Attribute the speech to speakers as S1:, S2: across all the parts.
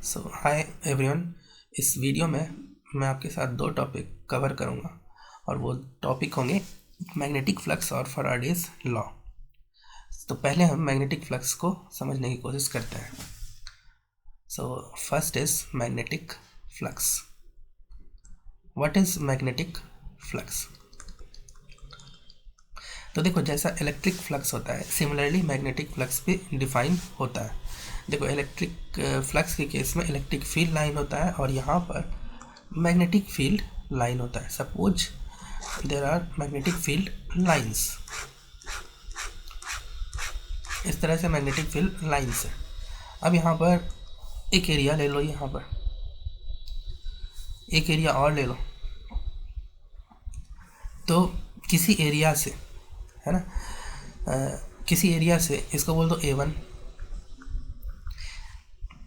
S1: सो hi everyone. इस video में मैं आपके साथ दो टॉपिक कवर करूंगा और वो टॉपिक होंगे मैग्नेटिक फ्लक्स और फैराडेज लॉ। तो पहले हम मैग्नेटिक फ्लक्स को समझने की कोशिश करते हैं। So first is magnetic flux. What is magnetic flux? तो देखो, जैसा इलेक्ट्रिक फ्लक्स होता है सिमिलरली मैग्नेटिक फ्लक्स भी डिफाइन होता है। देखो, इलेक्ट्रिक फ्लक्स के केस में इलेक्ट्रिक फील्ड लाइन होता है और यहाँ पर मैग्नेटिक फील्ड लाइन होता है। Suppose there are magnetic field lines, इस तरह से मैग्नेटिक फील्ड लाइंस है। अब यहाँ पर एक एरिया ले लो, यहाँ पर एक एरिया और ले लो। तो किसी एरिया से, है ना, किसी एरिया से इसको बोल दो A1।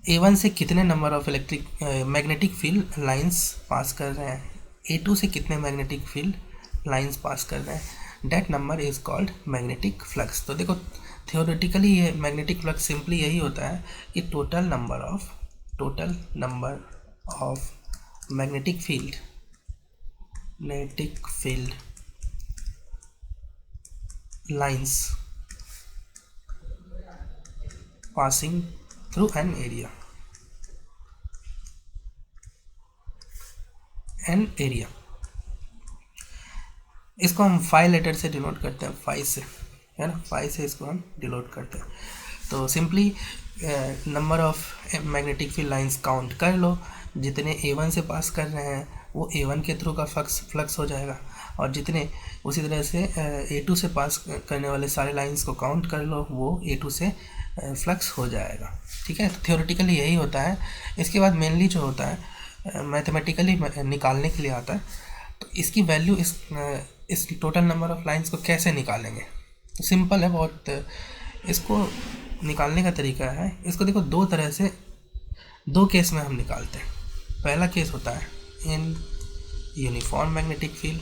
S1: A1 से कितने number of electric magnetic field lines pass कर रहे हैं, A2 से कितने मैग्नेटिक फील्ड लाइंस पास कर रहे हैं, that number is called magnetic flux. तो देखो, थियोरेटिकली ये मैग्नेटिक फ्लक्स सिंपली यही होता है कि total number of magnetic field lines passing through an area इसको हम फाई लेटर से डिनोट करते हैं, फाई से, है ना, फाई से इसको हम डिनोट करते हैं। तो simply number of magnetic field lines count कर लो, जितने A1 से पास कर रहे हैं वो A1 के थ्रू का फ्लक्स हो जाएगा, और जितने उसी तरह से A2 से पास करने वाले सारे लाइंस को काउंट कर लो, वो A2 से फ्लक्स हो जाएगा। ठीक है, तो थियोरेटिकली यही होता है। इसके बाद मेनली जो होता है मैथमेटिकली निकालने के लिए आता है। तो इसकी वैल्यू इस टोटल नंबर ऑफ लाइंस को कैसे निकालेंगे? तो सिंपल है बहुत। इसको निकालने का तरीका है, इसको देखो दो तरह से, दो केस में हम निकालते हैं। पहला केस होता है इन यूनिफॉर्म मैग्नेटिक फील्ड,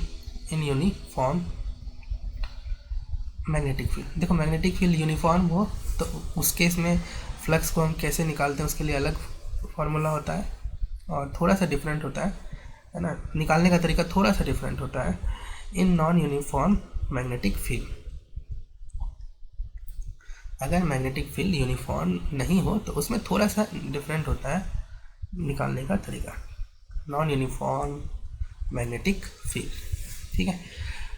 S1: देखो मैग्नेटिक फील्ड यूनिफॉर्म हो तो उस केस में फ्लक्स को हम कैसे निकालते हैं उसके लिए अलग फार्मूला होता है और थोड़ा सा डिफरेंट होता है ना, निकालने का तरीका थोड़ा सा डिफरेंट होता है। In non uniform magnetic field, अगर मैग्नेटिक फील्ड यूनिफॉर्म नहीं हो तो उसमें थोड़ा सा डिफरेंट होता है निकालने का तरीका, नॉन यूनिफॉर्म मैग्नेटिक फील्ड। ठीक है,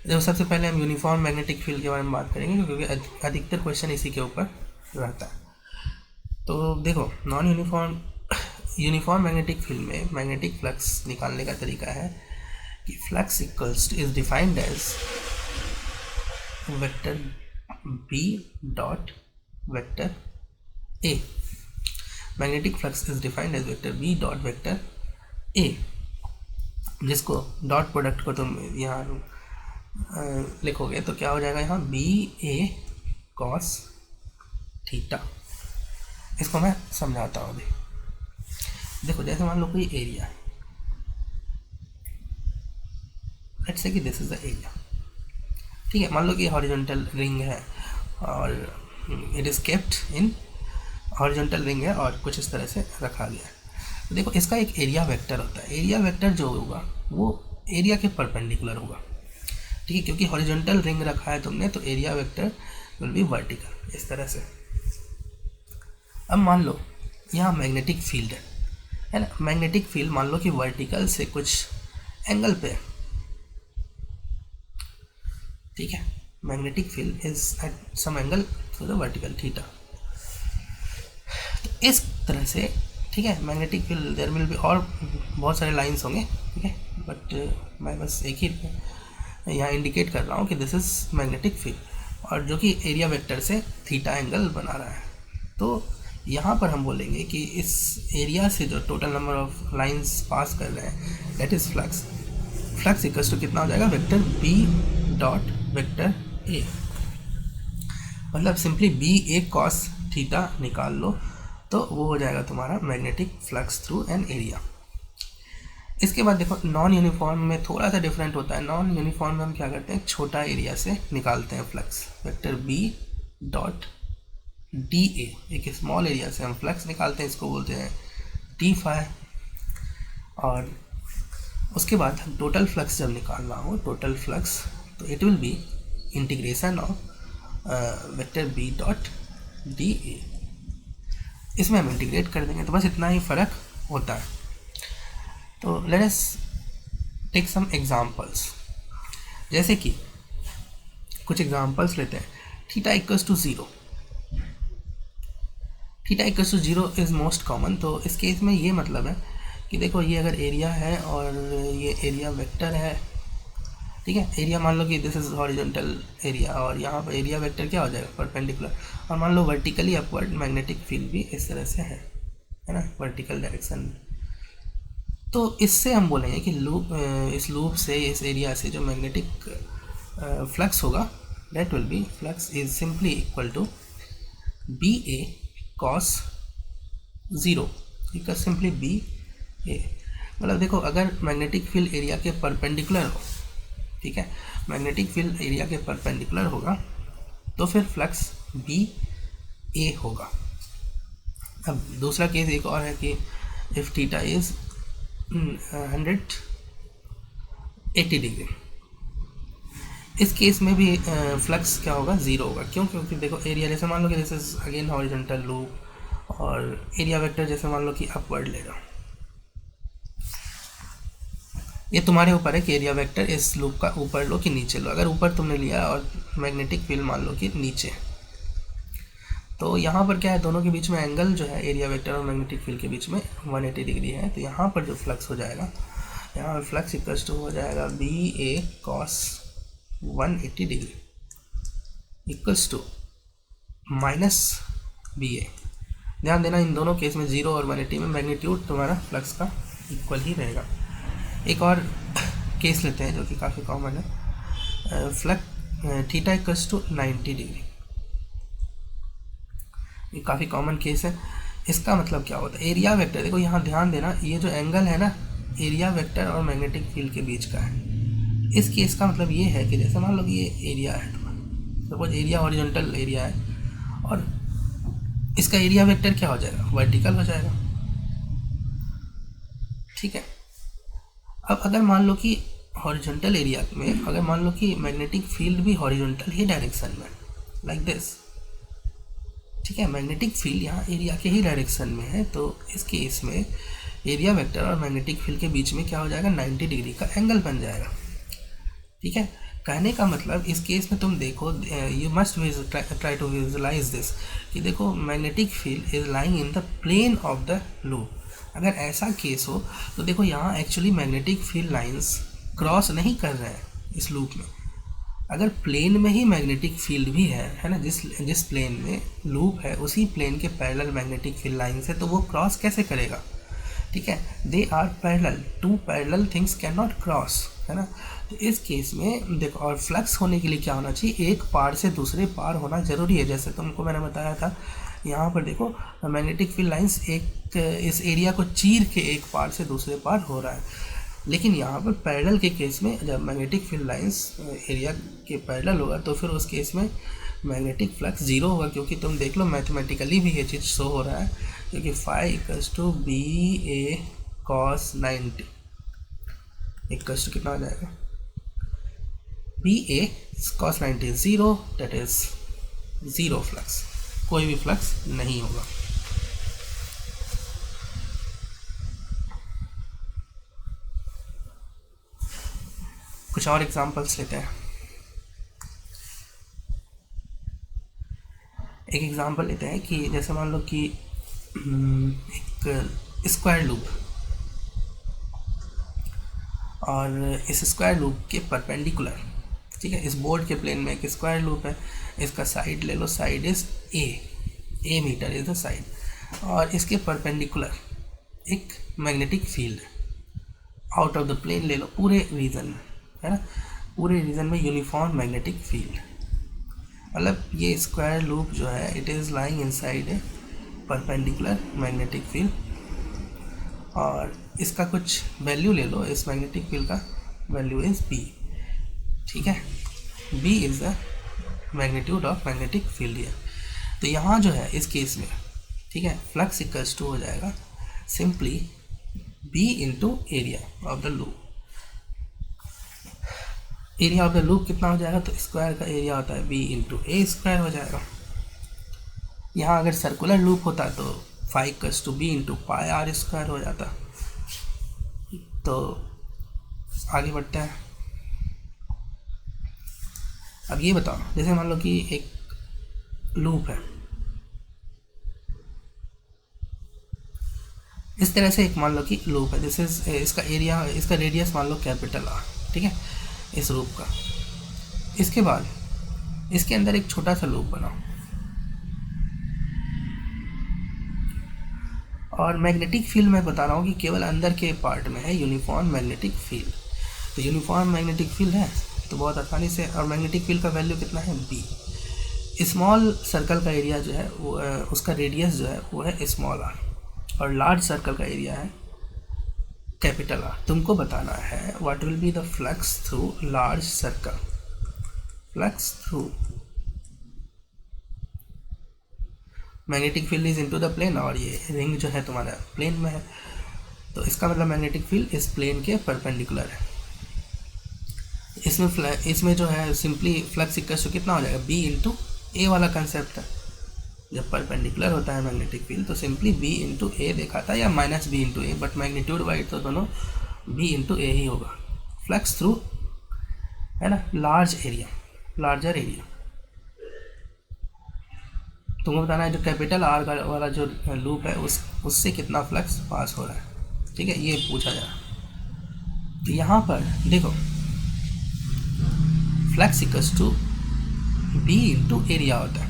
S1: तो सबसे पहले हम यूनिफॉर्म मैग्नेटिक फील्ड के बारे में बात करेंगे क्योंकि अधिकतर क्वेश्चन इसी के ऊपर रहता है। तो देखो, नॉन यूनिफॉर्म मैग्नेटिक फील्ड में मैग्नेटिक फ्लक्स निकालने का तरीका है कि flux equals is defined as vector B dot vector A। Magnetic flux is defined as vector B dot vector A, जिसको डॉट प्रोडक्ट को तुम यहाँ लिखोगे तो क्या हो जाएगा, यहाँ BA cos थीटा। इसको मैं समझाता हूँ अभी। देखो, जैसे मान लो कोई एरिया है, लेट्स से कि दिस इज द एरिया। ठीक है, मान लो कि हॉरिजॉन्टल रिंग है और it is kept in horizontal ring है और कुछ इस तरह से रखा गया है। तो देखो, इसका एक एरिया वेक्टर होता है। एरिया वेक्टर जो होगा वो एरिया के परपेंडिकुलर होगा। ठीक है, क्योंकि हॉरिजॉन्टल रिंग रखा है तुमने, तो area vector will be vertical, इस तरह से। अब मान लो यहाँ मैग्नेटिक फील्ड है ना, मैग्नेटिक फील्ड मान लो कि वर्टिकल से कुछ एंगल पे है। ठीक है, magnetic field is at some angle to the vertical theta. तो इस तरह से, ठीक है, magnetic field there will be, और बहुत सारे लाइंस होंगे, ठीक है, बट मैं बस एक ही यहाँ इंडिकेट कर रहा हूँ कि दिस इज मैग्नेटिक फील्ड, और जो कि एरिया वेक्टर से थीटा एंगल बना रहा है। तो यहाँ पर हम बोलेंगे कि इस एरिया से जो total number of lines pass कर रहे हैं that is flux equals to कितना हो जाएगा, vector B dot vector A। मतलब सिंपली BA cos थीटा निकाल लो तो वो हो जाएगा तुम्हारा magnetic flux through an area. इसके बाद देखो, नॉन यूनिफॉर्म में थोड़ा सा डिफरेंट होता है। नॉन यूनिफॉर्म में हम क्या करते हैं, छोटा एरिया से निकालते हैं flux, vector B dot DA, एक स्मॉल एरिया से हम फ्लक्स निकालते हैं, इसको बोलते हैं टी फाई, और उसके बाद टोटल फ्लक्स जब निकालना हो, टोटल फ्लक्स, तो it will be integration of vector B dot D A. इसमें हम इंटीग्रेट कर देंगे, तो बस इतना ही फ़र्क होता है। तो let us take some examples, जैसे कि कुछ एग्जांपल्स लेते हैं। Theta equals to 0, theta equals to 0 is most common. तो इस केस में ये मतलब है कि देखो ये अगर एरिया है और ये एरिया वेक्टर है, ठीक है, एरिया मान लो कि दिस इज हॉरिजॉन्टल एरिया, और यहाँ पर एरिया वेक्टर क्या हो जाएगा, परपेंडिकुलर, और मान लो वर्टिकली अपवर्ड मैग्नेटिक फील्ड भी इस तरह से है ना, वर्टिकल डायरेक्शन। तो इससे हम बोलेंगे कि लूप, इस लूप से, इस एरिया से जो मैग्नेटिक फ्लक्स होगा, that will be, flux is simply equal to B A cos 0, equal simply B A. मतलब देखो अगर मैग्नेटिक फील्ड एरिया के परपेंडिकुलर हो, ठीक है, मैग्नेटिक फील्ड एरिया के परपेंडिकुलर होगा, तो फिर फ्लक्स बी ए होगा। अब दूसरा केस एक और है कि इफ़ थीटा इज 180 डिग्री, इस केस में भी फ्लक्स क्या होगा, 0 होगा। क्यों? क्योंकि देखो एरिया, जैसे मान लो कि this is again horizontal loop, और एरिया वेक्टर जैसे मान लो कि अपवर्ड ले रहा हूँ, ये तुम्हारे ऊपर है कि एरिया वेक्टर इस लूप का ऊपर लो कि नीचे लो। अगर ऊपर तुमने लिया और मैग्नेटिक फील्ड मान लो कि नीचे, तो यहाँ पर क्या है, दोनों के बीच में एंगल जो है एरिया वेक्टर और मैग्नेटिक फील्ड के बीच में 180 डिग्री है। तो यहाँ पर जो फ्लक्स हो जाएगा, यहाँ पर फ्लक्स इक्वल्स टू हो जाएगा B A cos 180 degree equals to minus B A. ध्यान देना इन दोनों केस में 0 और 180 में मैग्नीट्यूड तुम्हारा फ्लक्स का इक्वल ही रहेगा। एक और केस लेते हैं जो कि काफ़ी कॉमन है, flux theta equals to 90 degree. ये काफ़ी कॉमन केस है। इसका मतलब क्या होता है, एरिया वेक्टर, देखो यहाँ ध्यान देना, ये जो एंगल है ना एरिया वेक्टर और मैग्नेटिक फील्ड के बीच का है। इस केस का मतलब ये है कि जैसे मान लो कि ये एरिया है तुम्हारा, सपोज एरिया हॉरिजॉन्टल एरिया है, और इसका एरिया वेक्टर क्या हो जाएगा, वर्टिकल हो जाएगा, ठीक है। अब अगर मान लो कि हॉरिजॉन्टल एरिया में, अगर मान लो कि मैग्नेटिक फील्ड भी हॉरिजॉन्टल ही डायरेक्शन में, लाइक दिस, ठीक है, मैग्नेटिक फील्ड यहाँ एरिया के ही डायरेक्शन में है, तो इस केस में एरिया वेक्टर और मैग्नेटिक फील्ड के बीच में क्या हो जाएगा, 90 डिग्री का एंगल बन जाएगा, ठीक है। कहने का मतलब इस केस में तुम देखो, you must try to visualise this, कि देखो magnetic field is lying in the plane of the loop. अगर ऐसा केस हो तो देखो यहाँ actually magnetic field lines cross नहीं कर रहे हैं इस लूप में। अगर प्लेन में ही मैग्नेटिक फील्ड भी है ना, जिस प्लेन में लूप है उसी प्लेन के पैरेलल मैग्नेटिक फील्ड लाइंस है, तो वो क्रॉस कैसे करेगा, ठीक है। They are parallel, two parallel things can not cross, है ना। तो इस केस में देखो, और फ्लक्स होने के लिए क्या होना चाहिए, एक पार से दूसरे पार होना ज़रूरी है। जैसे तुमको मैंने बताया था, यहाँ पर देखो मैग्नेटिक फील्ड लाइंस एक इस एरिया को चीर के एक पार से दूसरे पार हो रहा है, लेकिन यहाँ पर पैरेलल के केस में जब मैग्नेटिक फील्ड लाइंस एरिया के पैरेलल होगा तो फिर उस केस में मैग्नेटिक फ्लक्स 0 होगा, क्योंकि तुम देख लो मैथमेटिकली भी ये चीज़ शो हो रहा है, क्योंकि phi equals to B A cos 90 equals to कितना हो जाएगा, B A cos 90 0, that is 0 flux, कोई भी फ्लक्स नहीं होगा। कुछ और एग्जांपल्स लेते हैं। एक एग्जांपल लेते हैं कि जैसे मान लो कि एक स्क्वायर लूप, और इस स्क्वायर लूप के परपेंडिकुलर, ठीक है, इस बोर्ड के प्लेन में एक स्क्वायर लूप है, इसका साइड ले लो, side is A metre is the side, और इसके परपेंडिकुलर एक magnetic field out of the plane ले लो, पूरे रीजन में, है ना, पूरे रीजन में यूनिफॉर्म मैग्नेटिक फील्ड। मतलब ये स्क्वायर लूप जो है it is lying inside a perpendicular magnetic field, और इसका कुछ वैल्यू ले लो, इस मैग्नेटिक फील्ड का वैल्यू इज बी, ठीक है, B is the magnitude of magnetic field है। तो यहाँ जो है इस केस में, ठीक है, फ्लक्स इक्वल्स टू हो जाएगा simply B into area of the loop. Area of the loop कितना हो जाएगा, तो स्क्वायर का एरिया होता है बी इंटू ए स्क्वायर हो जाएगा। यहाँ अगर सर्कुलर लूप होता तो phi equals to B into pi R square हो जाता। तो आगे बढ़ते हैं। अब ये बताओ, जैसे मान लो कि एक लूप है, इस तरह से एक मान लो कि लूप है, जैसे इसका एरिया, इसका रेडियस मान लो कैपिटल आर, ठीक है, इस लूप का। इसके बाद इसके अंदर एक छोटा सा लूप बनाओ और मैग्नेटिक फील्ड मैं बता रहा हूँ कि केवल अंदर के पार्ट में है यूनिफॉर्म मैग्नेटिक फील्ड। तो यूनिफॉर्म मैग्नेटिक फील्ड है तो बहुत आसानी से, और मैग्नेटिक फील्ड का वैल्यू कितना है बी। स्मॉल सर्कल का एरिया जो है वो उसका रेडियस जो है वो है स्मॉल आर, और लार्ज सर्कल का एरिया है कैपिटल आर। तुमको बताना है what will be the flux through large circle, flux through magnetic field is into the plane, और ये रिंग जो है तुम्हारा प्लेन में है, तो इसका मतलब मैग्नेटिक फील्ड इस प्लेन के परपेंडिकुलर है। इसमें जो है सिंपली फ्लक्स इक्वल्स टू कितना हो जाएगा, बी इंटू ए वाला कंसेप्ट है। जब परपेंडिकुलर होता है मैग्नेटिक फील्ड तो सिंपली बी इंटू ए देखा था, या minus B into A, but magnitude wise तो दोनों बी इंटू ए ही होगा। फ्लक्स थ्रू है ना लार्ज एरिया, लार्जर एरिया। तुमको बताना है जो कैपिटल आर वाला जो लूप है उससे कितना फ्लक्स पास हो रहा है, ठीक है, ये पूछा जा रहा है। तो यहाँ पर देखो flux equals to B into area होता है।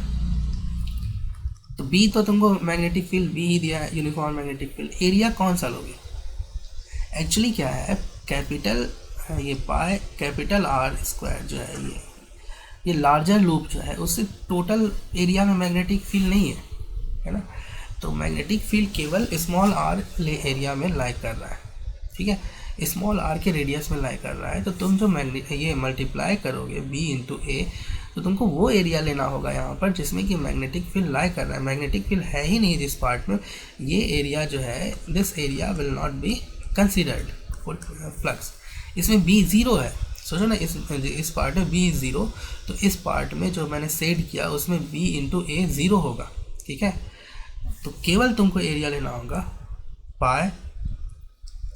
S1: तो बी तो तुमको मैग्नेटिक फील्ड बी ही दिया है, यूनिफॉर्म मैग्नेटिक फील्ड। एरिया कौन सा लोगे, एक्चुअली क्या है, कैपिटल ये पाई कैपिटल आर स्क्वायर जो है ये लार्जर लूप जो है उससे टोटल एरिया में मैग्नेटिक फील्ड नहीं है ना। तो मैग्नेटिक फील्ड केवल स्मॉल आर एरिया में लाई कर रहा है, ठीक है, स्मॉल आर के रेडियस में लाई कर रहा है। तो तुम जो ये मल्टीप्लाई करोगे बी इंटू ए, तो तुमको वो एरिया लेना होगा यहाँ पर जिसमें कि मैग्नेटिक फील्ड लाई कर रहा है। मैग्नेटिक फील्ड है ही नहीं जिस पार्ट में, ये एरिया जो है this area will not be considered for flux. इसमें बी ज़ीरो है, सोचो ना, इस पार्ट में बी ज़ीरो, तो इस पार्ट में जो मैंने सेट किया उसमें बी इंटू ए ज़ीरो होगा, ठीक है। तो केवल तुमको एरिया लेना होगा पाई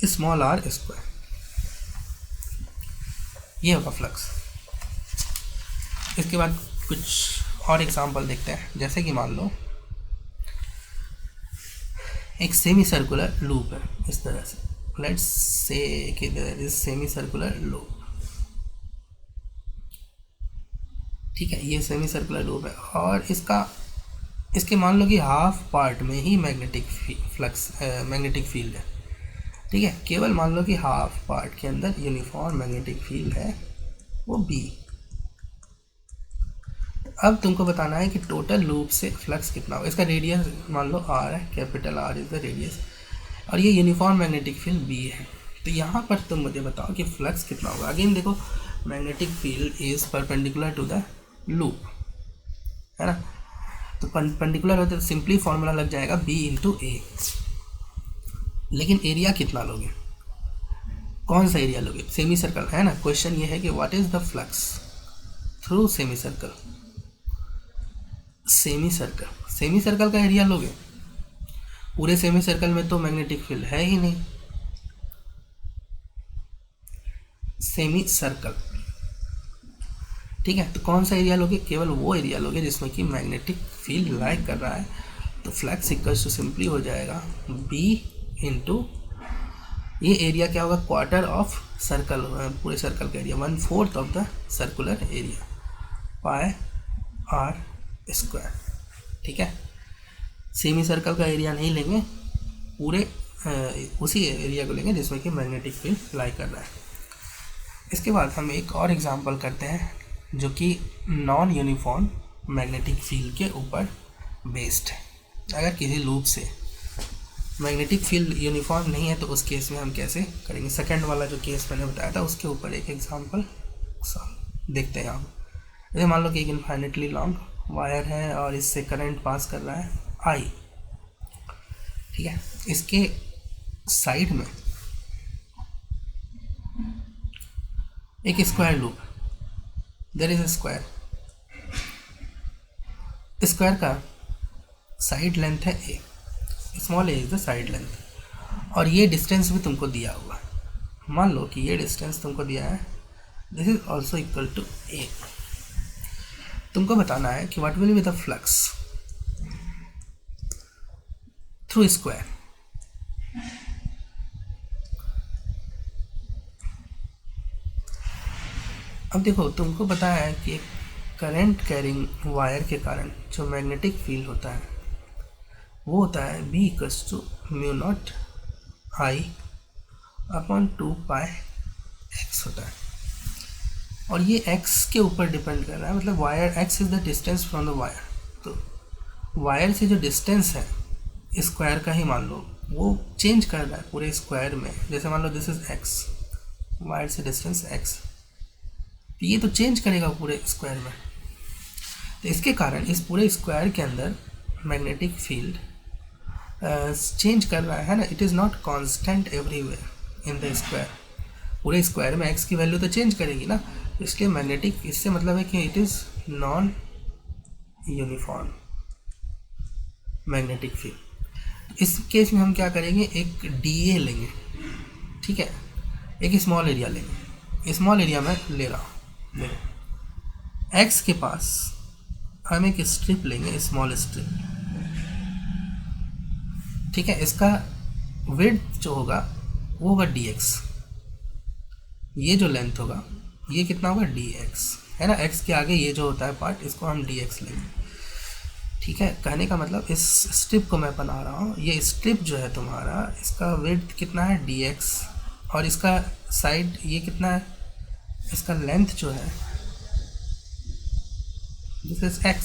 S1: स्मॉल आर स्क्वायर, ये होगा फ्लक्स। इसके बाद कुछ और एग्जांपल देखते हैं। जैसे कि मान लो एक सेमी सर्कुलर लूप है इस तरह से, लेट्स से कि there is semi circular loop, ठीक है, ये सेमी सर्कुलर लूप है और इसके मान लो कि हाफ पार्ट में ही मैग्नेटिक फील्ड है, ठीक है, केवल मान लो कि हाफ पार्ट के अंदर यूनिफॉर्म मैग्नेटिक फील्ड है वो बी। अब तुमको बताना है कि टोटल लूप से फ्लक्स कितना होगा। इसका रेडियस मान लो आर है, capital are is the radius, और ये यूनिफॉर्म मैग्नेटिक फील्ड बी है। तो यहाँ पर तुम मुझे बताओ कि फ्लक्स कितना होगा। अगेन देखो magnetic field is perpendicular to the loop, है ना, तो परपेंडिकुलर होते तो सिंपली फॉर्मूला लग जाएगा बी इंटू ए। लेकिन एरिया कितना लोगे, कौन सा एरिया लोगे, सेमी सर्कल है ना। क्वेश्चन ये है कि what is the flux through semi circle. Semi circle का एरिया लोगे, पूरे सेमी सर्कल में तो मैग्नेटिक फील्ड है ही नहीं। सेमी सर्कल, ठीक है, तो कौन सा एरिया लोगे, केवल वो एरिया लोगे जिसमें कि मैग्नेटिक फील्ड लाई कर रहा है। तो फ्लक्स इक्वल्स टू सिंपली हो जाएगा बी इंटू ये एरिया क्या होगा, क्वार्टर ऑफ सर्कल, पूरे सर्कल का area 1/4 of the circular area pi R square, ठीक है। सेमी सर्कल का एरिया नहीं लेंगे, पूरे उसी एरिया को लेंगे जिसमें कि मैग्नेटिक फील्ड लाई कर रहा है। इसके बाद हम एक और एग्जांपल करते हैं जो कि नॉन यूनिफॉर्म मैग्नेटिक फील्ड के ऊपर बेस्ड है। अगर किसी लूप से मैग्नेटिक फील्ड यूनिफॉर्म नहीं है तो उस केस में हम कैसे करेंगे। सेकंड वाला जो केस मैंने बताया था उसके ऊपर एक एग्जांपल देखते हैं। आप जैसे मान लो कि एक इनफाइनेटली लॉन्ग वायर है और इससे करंट पास कर रहा है आई, ठीक है। इसके साइड में एक square loop, there is a square, square का साइड लेंथ है A, small A is the side length, और ये डिस्टेंस भी तुमको दिया हुआ है। मान लो कि ये डिस्टेंस तुमको दिया है, this is also equal to A. तुमको बताना है कि what will be the flux through square. अब देखो, तुमको पता है कि करंट कैरिंग वायर के कारण जो मैग्नेटिक फील्ड होता है वो होता है B equals to mu not I upon 2πx होता है, और ये x के ऊपर डिपेंड कर रहा है, मतलब wire x is the distance from the wire. तो वायर से जो डिस्टेंस है स्क्वायर का ही मान लो, वो चेंज कर रहा है पूरे स्क्वायर में। जैसे मान लो दिस इज x, वायर से डिस्टेंस x, तो ये तो चेंज करेगा पूरे स्क्वायर में। तो इसके कारण इस पूरे स्क्वायर के अंदर मैग्नेटिक फील्ड चेंज कर रहा है ना, it is not constant everywhere in the square. पूरे स्क्वायर में x की वैल्यू तो चेंज करेगी ना, इसलिए मैग्नेटिक, इससे मतलब है कि it is non uniform magnetic field. इस केस में हम क्या करेंगे, एक DA लेंगे, ठीक है, एक स्मॉल एरिया लेंगे। स्मॉल एरिया में ले रहा हूँ, देखो x के पास हम एक स्ट्रिप लेंगे, स्मॉल स्ट्रिप, ठीक है। इसका विड्थ जो होगा वो होगा dx, ये जो लेंथ होगा ये कितना होगा dx, है ना। x के आगे ये जो होता है पार्ट, इसको हम dx लेंगे, ठीक है। कहने का मतलब इस स्ट्रिप को मैं बना रहा हूँ, ये स्ट्रिप जो है तुम्हारा, इसका विड्थ कितना है dx, और इसका साइड ये कितना है, इसका लेंथ जो है दिस इज x,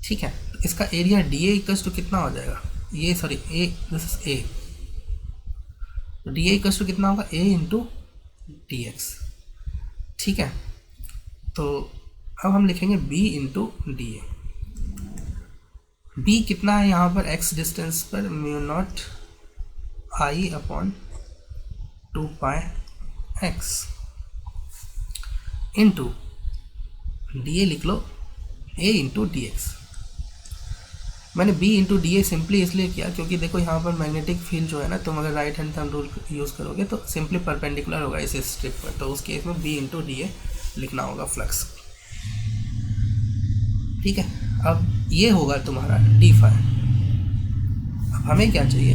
S1: ठीक है। तो इसका एरिया DA इक्वल्स टू कितना हो जाएगा, ये sorry a, this is a, तो DA इक्वल्स टू कितना होगा, a इंटू dx, ठीक है। तो अब हम लिखेंगे b इंटू DA। b कितना है यहाँ पर, x डिस्टेंस पर mu naught I upon 2πx into DA लिख लो a इंटू dx। मैंने b इंटू DA सिंपली इसलिए किया क्योंकि देखो यहाँ पर मैग्नेटिक फील्ड जो है ना, तुम अगर right hand thumb rule use करोगे तो सिंपली परपेंडिकुलर होगा इस स्ट्रिप पर, तो उस केस में b इंटू DA लिखना होगा फ्लक्स, ठीक है। अब ये होगा तुम्हारा d फाई। अब हमें क्या चाहिए,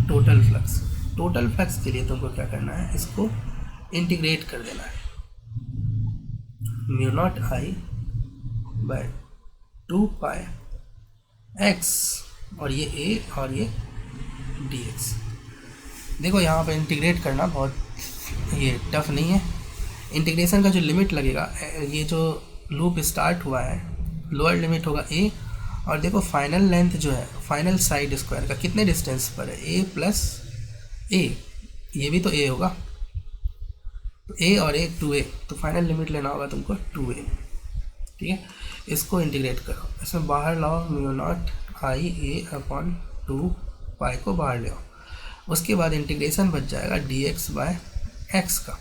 S1: टोटल फ्लक्स। टोटल फ्लक्स के लिए तुमको क्या करना है, इसको इंटीग्रेट कर देना है, mu not I bye 2πx, और ये a और ये dx। देखो यहाँ पर इंटीग्रेट करना बहुत ये टफ नहीं है। इंटीग्रेशन का जो लिमिट लगेगा, ये जो लूप स्टार्ट हुआ है, लोअर लिमिट होगा a, और देखो फाइनल लेंथ जो है, फाइनल साइड स्क्वायर का कितने डिस्टेंस पर है, a प्लस a, ये भी तो a होगा, तो a और a 2a, तो फाइनल लिमिट लेना होगा तुमको 2a, ठीक है। इसको इंटीग्रेट करो, इसमें बाहर लाओ mu not I a upon 2π को बाहर ले आओ, उसके बाद इंटीग्रेशन बच जाएगा dx बाय x का,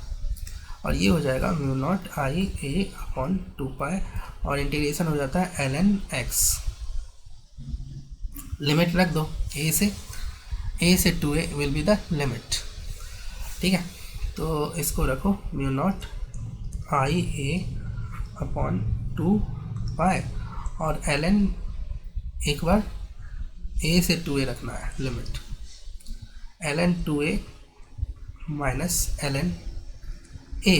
S1: और ये हो जाएगा mu not I a upon 2π, और इंटीग्रेशन हो जाता है ln x। लिमिट रख दो, a से 2a will be the limit, ठीक है। तो इसको रखो mu not I a upon 2π, और ln एक बार a से 2a रखना है limit, ln 2a minus ln a,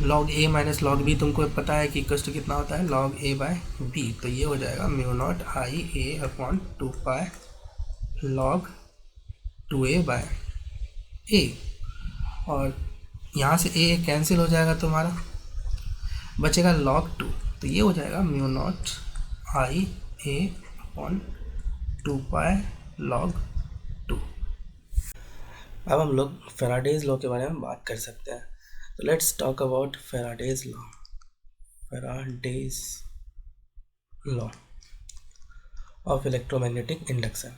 S1: log a minus log b तुमको पता है कि इक्वल टू कितना होता है, log a बाय b। तो ये हो जाएगा mu not I a upon 2π log 2a by a, और यहाँ से a कैंसिल हो जाएगा, तुम्हारा बचेगा log 2, तो ये हो जाएगा mu not I a upon 2π log 2। अब हम लोग फेराडेज लॉ के बारे में बात कर सकते हैं, तो let's talk about Faraday's law. Faraday's law of electromagnetic induction.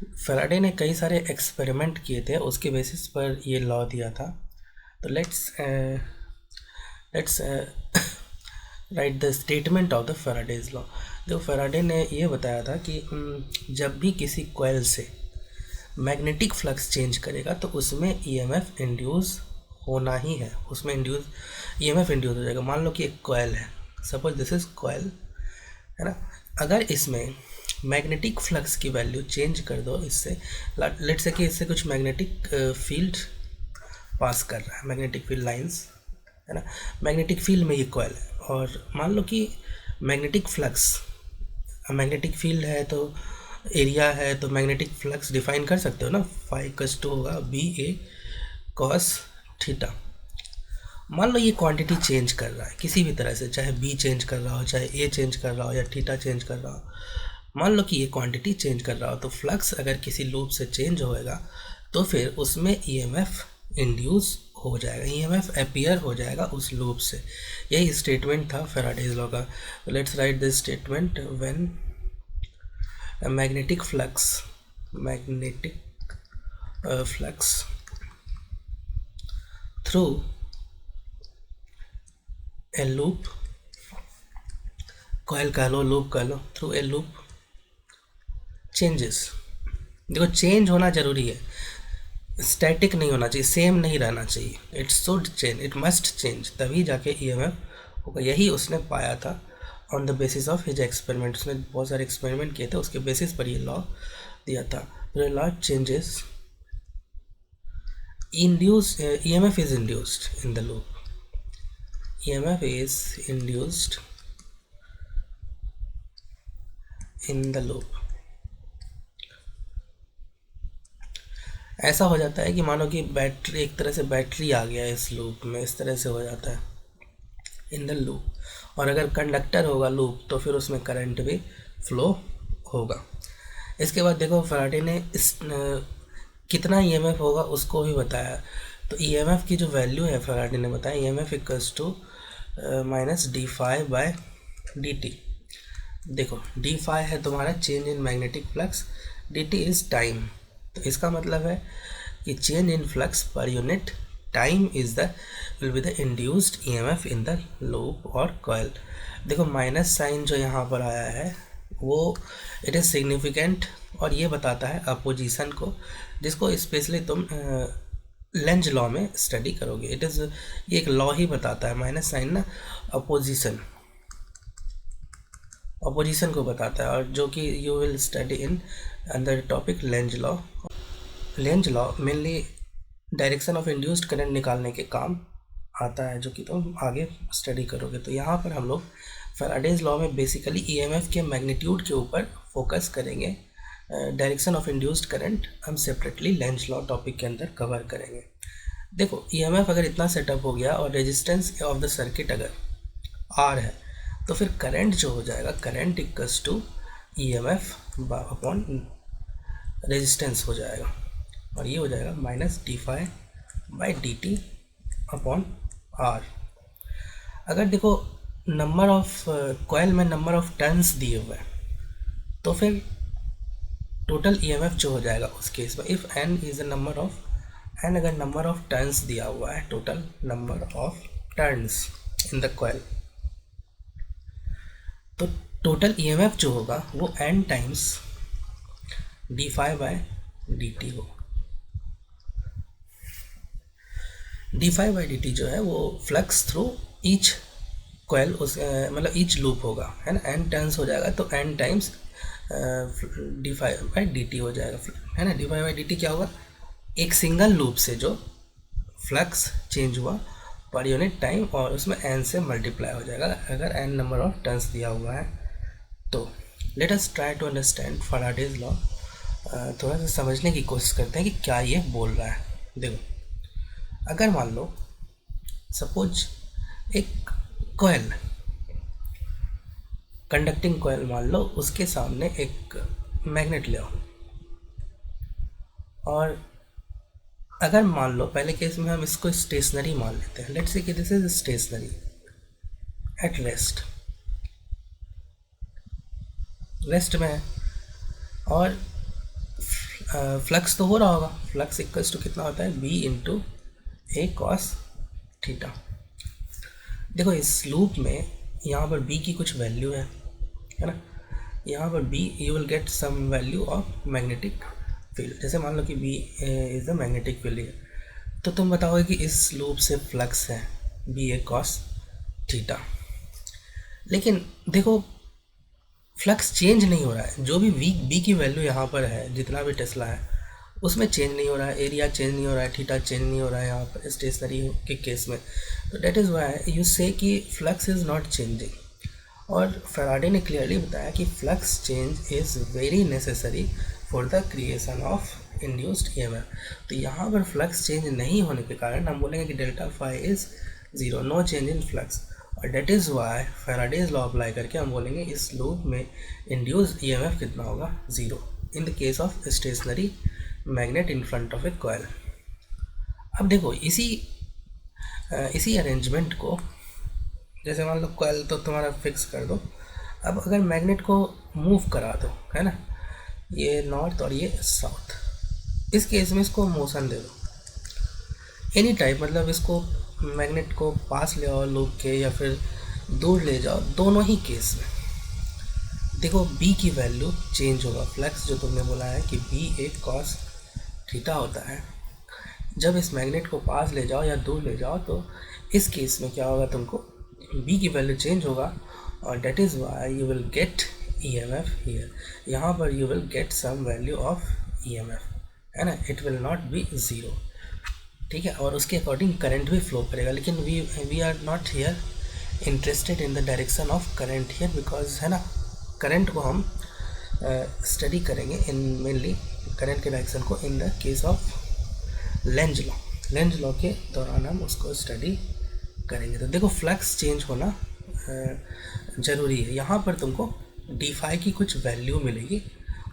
S1: Faraday ने कई सारे एक्सपेरिमेंट किए थे, उसके बेसिस पर ये लॉ दिया था। तो let's write the statement of the Faraday's law. जो फैराडे ने ये बताया था कि जब भी किसी कॉइल से मैग्नेटिक फ्लक्स चेंज करेगा तो उसमें ईएमएफ इंड्यूस होना ही है, उसमें ईएमएफ इंड्यूस हो जाएगा। मान लो कि एक कॉइल है, सपोज दिस इज कॉइल, है ना। अगर इसमें मैग्नेटिक फ्लक्स की वैल्यू चेंज कर दो, इससे लेट्स से कि इससे कुछ मैग्नेटिक फील्ड पास कर रहा है, मैग्नेटिक फील्ड लाइंस, है ना। मैग्नेटिक फील्ड में ये कॉइल है, और मान लो कि मैग्नेटिक फ्लक्स, मैग्नेटिक फील्ड है तो एरिया है, तो मैग्नेटिक फ्लक्स डिफाइन कर सकते हो ना, फाई कस टू होगा बी ए कॉस थीटा। मान लो ये क्वांटिटी चेंज कर रहा है किसी भी तरह से, चाहे बी चेंज कर रहा हो, चाहे ए चेंज कर रहा हो, या थीटा चेंज कर रहा हो। मान लो कि ये क्वांटिटी चेंज कर रहा हो, तो फ्लक्स अगर किसी लूप से चेंज होएगा तो फिर उसमें ईएमएफ इंड्यूस हो जाएगा, ईएमएफ अपीयर हो जाएगा उस लूप से। यही स्टेटमेंट था फैराडेज लॉ का। Let's write this statement. When magnetic flux through a loop, coil कह लो, लूप कह लो, थ्रू ए लूप चेंजेस। देखो चेंज होना जरूरी है, स्टैटिक नहीं होना चाहिए, सेम नहीं रहना चाहिए। It should change, it must change, तभी जाके ईएमएफ होगा। यही उसने पाया था on the basis of his experiment. उसने बहुत सारे एक्सपेरिमेंट किए थे, उसके बेसिस पर ये लॉ दिया था। Law changes induced, EMF is induced in the loop. EMF is induced in the loop. ऐसा हो जाता है कि मानो कि बैटरी, एक तरह से बैटरी आ गया इस लूप में, इस तरह से हो जाता है इन द लूप। और अगर कंडक्टर होगा लूप तो फिर उसमें करंट भी फ्लो होगा। इसके बाद देखो फैराडे ने इस कितना ईएमएफ होगा उसको भी बताया। तो ईएमएफ की जो वैल्यू है फैराडे ने बताया, EMF equals to minus D phi by D T. देखो डी फाई है तुम्हारा change in magnetic flux, D T is time. तो इसका मतलब है कि change in flux per unit time is the will be the induced EMF in the loop और coil. देखो माइनस साइन जो यहाँ पर आया है वो इट इज़ सिग्निफिकेंट, और ये बताता है अपोजिशन को, जिसको स्पेशली तुम लेंज लॉ में स्टडी करोगे। इट इज़, ये एक लॉ ही बताता है, माइनस साइन ना अपोजिशन को बताता है, और जो कि you will study in under topic Lenz law. Lenz law mainly direction of induced current निकालने के काम आता है, जो कि तुम आगे स्टडी करोगे। तो यहाँ पर हम लोग फैराडेज लॉ में बेसिकली ईएमएफ के मैग्नीट्यूड के ऊपर फोकस करेंगे। डायरेक्शन ऑफ इंड्यूस्ड करंट हम सेपरेटली लेंज लॉ टॉपिक के अंदर कवर करेंगे। देखो ईएमएफ अगर इतना सेटअप हो गया और रेजिस्टेंस ऑफ द सर्किट अगर आर है, तो फिर करंट जो हो जाएगा, current equals to EMF upon resistance हो जाएगा, और ये हो जाएगा minus D phi by D T upon R. अगर देखो नंबर ऑफ कॉइल में नंबर ऑफ टर्न्स दिए हुए हैं, तो फिर टोटल ईएमएफ जो हो जाएगा उस केस में, if N is a number of N, अगर नंबर ऑफ टर्न्स दिया हुआ है, total number of turns in the coil, तो टोटल ईएमएफ जो होगा वो N times D phi by D T हो। D phi by D t जो है वो फ्लक्स थ्रू ईच कॉइल, उस मतलब ईच लूप होगा, है ना। एन टर्न्स हो जाएगा तो N times D phi by D T हो जाएगा, है ना। D phi by D T क्या होगा, एक सिंगल लूप से जो फ्लक्स चेंज हुआ पर यूनिट टाइम, और उसमें एन से मल्टीप्लाई हो जाएगा अगर एन नंबर ऑफ टर्न्स दिया हुआ है। तो let us try to understand Faraday's law. थोड़ा सा समझने की कोशिश करते हैं कि क्या ये बोल रहा है। देखो अगर मान लो सपोज एक कॉइल, कंडक्टिंग कॉइल मान लो, उसके सामने एक मैग्नेट ले आओ, और अगर मान लो पहले केस में हम इसको स्टेशनरी मान लेते हैं, लेट्स से कि this is stationary at rest में है, और फ्लक्स तो हो रहा होगा, फ्लक्स इक्वल्स टू कितना होता है, बी इंटू ए कॉस थीटा। देखो इस लूप में यहाँ पर बी की कुछ वैल्यू है ना, यहाँ पर B you will get some value of magnetic field. जैसे मान लो कि B is the magnetic field है, तो तुम बताओगे कि इस लूप से फ्लक्स है बी ए कॉस थीटा। लेकिन देखो फ्लक्स चेंज नहीं हो रहा है, जो भी बी की वैल्यू यहाँ पर है, जितना भी टेस्ला है उसमें चेंज नहीं हो रहा है, एरिया चेंज नहीं हो रहा है, थीटा चेंज नहीं हो रहा है यहाँ पर स्टेशनरी के केस में। तो डेट इज़ वाई यू से कि फ्लक्स इज़ नॉट चेंजिंग। और फैराडे ने क्लियरली बताया कि flux change is very necessary for the creation of induced EMF. तो यहाँ पर फ्लक्स चेंज नहीं होने के कारण हम बोलेंगे कि delta phi is zero, no change in flux. और that is why Faraday's law apply करके हम बोलेंगे इस लूप में इंड्यूस्ड ईएमएफ कितना होगा, zero, in the case of stationary magnet in front of a coil. अब देखो इसी अरेंजमेंट को, जैसे मान लो कॉइल तो तुम्हारा फिक्स कर दो, अब अगर मैग्नेट को मूव करा दो, है ना, ये नॉर्थ और ये साउथ, इस केस में इसको मोशन दे दो एनी टाइप, मतलब इसको मैग्नेट को पास ले आओ लूप के या फिर दूर ले जाओ, दोनों ही केस में देखो बी की वैल्यू चेंज होगा। फ्लक्स जो तुमने बोला है कि बी ए कॉस थीटा होता है, जब इस मैग्नेट को पास ले जाओ या दूर ले जाओ तो इस केस में क्या होगा, तुमको बी की वैल्यू चेंज होगा और that is why you will get EMF here. यहाँ पर you will get some value of EMF, है ना, it will not be zero, ठीक है। और उसके अकॉर्डिंग करंट भी फ्लो करेगा, लेकिन we are not here interested in the direction of current here, because है ना, करंट को हम स्टडी करेंगे इन मेनली करंट के डायरेक्शन को in the case of Lenz law के दौरान हम उसको स्टडी करेंगे। तो देखो फ्लक्स चेंज होना ज़रूरी है। यहाँ पर तुमको डी फाई की कुछ वैल्यू मिलेगी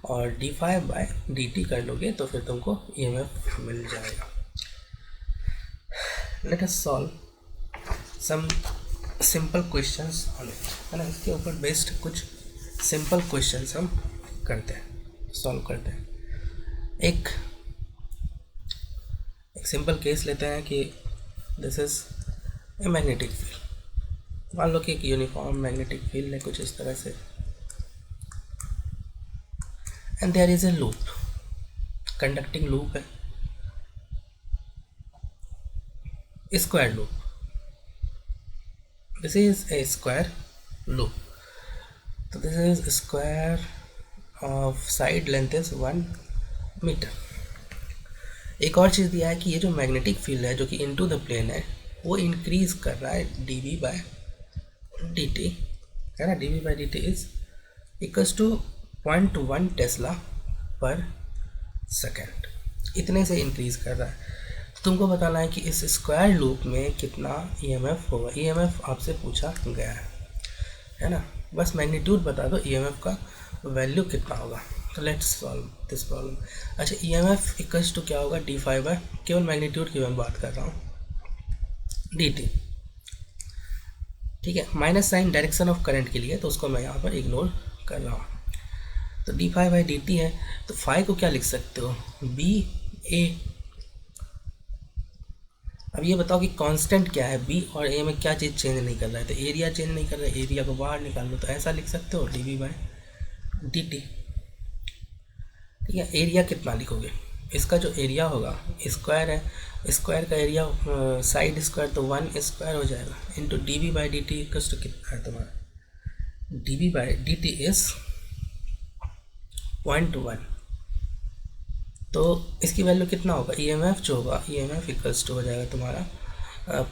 S1: और D phi by D T कर लोगे तो फिर तुमको ईएमएफ मिल जाएगा। Let us solve some simple questions on it, है ना, इसके ऊपर बेस्ड कुछ सिंपल क्वेश्चंस हम करते हैं, सॉल्व करते हैं। एक सिंपल केस लेते हैं कि this is a magnetic field. मान लो कि एक यूनिफॉर्म मैग्नेटिक फील्ड है कुछ इस तरह से, and there is a loop, conducting loop है, square loop, this is a square loop. तो this is square of side length is 1 metre. एक और चीज़ दिया है कि ये जो मैग्नेटिक फील्ड है जो कि इनटू द प्लेन है वो इंक्रीज कर रहा है डी बाय डी टी, है ना, D by D T is equals to 0.1 tesla per second, इतने से इंक्रीज कर रहा है। तो तुमको बताना है कि इस स्क्वायर लूप में कितना ईएमएफ होगा। ईएमएफ आपसे पूछा गया है ना, बस मैग्नीट्यूड बता दो ईएमएफ का वैल्यू कितना होगा। तो लेट्स सॉल्व दिस प्रॉब्लम। अच्छा, ईएमएफ इक्वल्स टू क्या होगा, डी फाई बाय, केवल मैग्नीट्यूड की मैं बात कर रहा हूँ, डी टी, ठीक है। Minus sign direction of current के लिए तो उसको मैं यहाँ पर इग्नोर कर रहा हूँ। तो D phi by D T है, तो फाई को क्या लिख सकते हो, बी ए। अब ये बताओ कि कांस्टेंट क्या है, बी और ए में क्या चीज़ चेंज नहीं कर रहा है, तो एरिया चेंज नहीं कर रहा है, एरिया को बाहर निकाल लो, तो ऐसा लिख सकते हो D B by D T, ठीक है। एरिया कितना लिखोगे, इसका जो एरिया होगा स्क्वायर है, स्क्वायर का एरिया साइड स्क्वायर तो 1 स्क्वायर हो जाएगा into D B by D T equals to कितना है तुम्हारा, D B by D T is 0.1। तो इसकी वैल्यू कितना होगा, ईएमएफ जो होगा, ईएमएफ इक्वल्स टू हो जाएगा तुम्हारा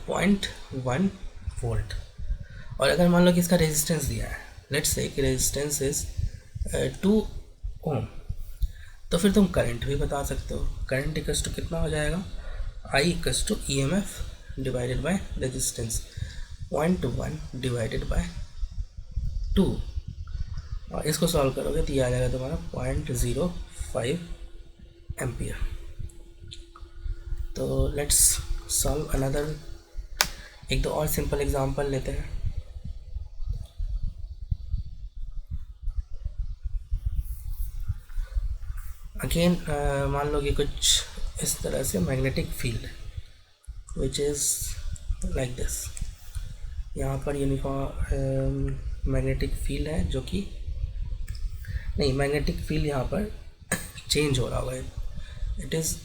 S1: 0.1 वोल्ट। और अगर मान लो कि इसका रेजिस्टेंस दिया है, लेट्स से कि रेजिस्टेंस इज 2 ओम, तो फिर तुम करंट भी बता सकते हो। करंट इक्वल्स टू कितना हो जाएगा, I equals to EMF divided by resistance, 0.1 divided by 2, और इसको सॉल्व करोगे तो ये आ जाएगा तुम्हारा 0.05 एम्पियर। तो लेट्स सॉल्व अनदर, एक दो और सिंपल एग्जांपल लेते हैं। अगेन मान लो कि कुछ इस तरह से magnetic field which is like this, यहाँ पर यूनिफॉर्म मैग्नेटिक फील्ड है जो कि नहीं, मैग्नेटिक फील्ड यहाँ पर चेंज हो रहा होगा, it is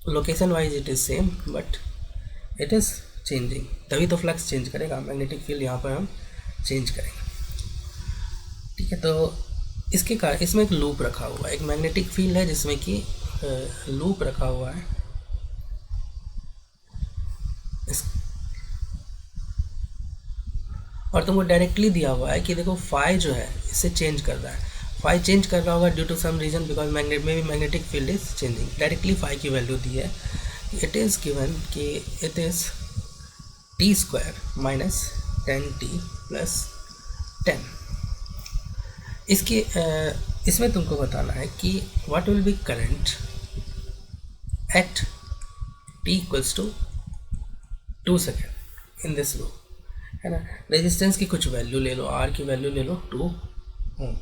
S1: location wise it is same but it is changing, तभी तो फ्लक्स चेंज करेगा, मैग्नेटिक फील्ड यहाँ पर हम चेंज करेंगे। ठीक है, तो इसके कारण इसमें एक लूप रखा हुआ है, एक मैग्नेटिक फील्ड है जिसमें कि लूप रखा हुआ है, और तुमको डायरेक्टली दिया हुआ है कि देखो फाई जो है इससे चेंज कर रहा है, फाई चेंज कर रहा होगा due to some reason because magnet में भी magnetic field is changing. Directly phi की वैल्यू दी है, इट इज़ गिवन कि it is T square minus 10t plus 10। इसके इसमें तुमको बताना है कि what will be current at t equals to 2 second in this loop, है ना। रेजिस्टेंस की कुछ वैल्यू ले लो, आर की वैल्यू ले लो 2 ओम,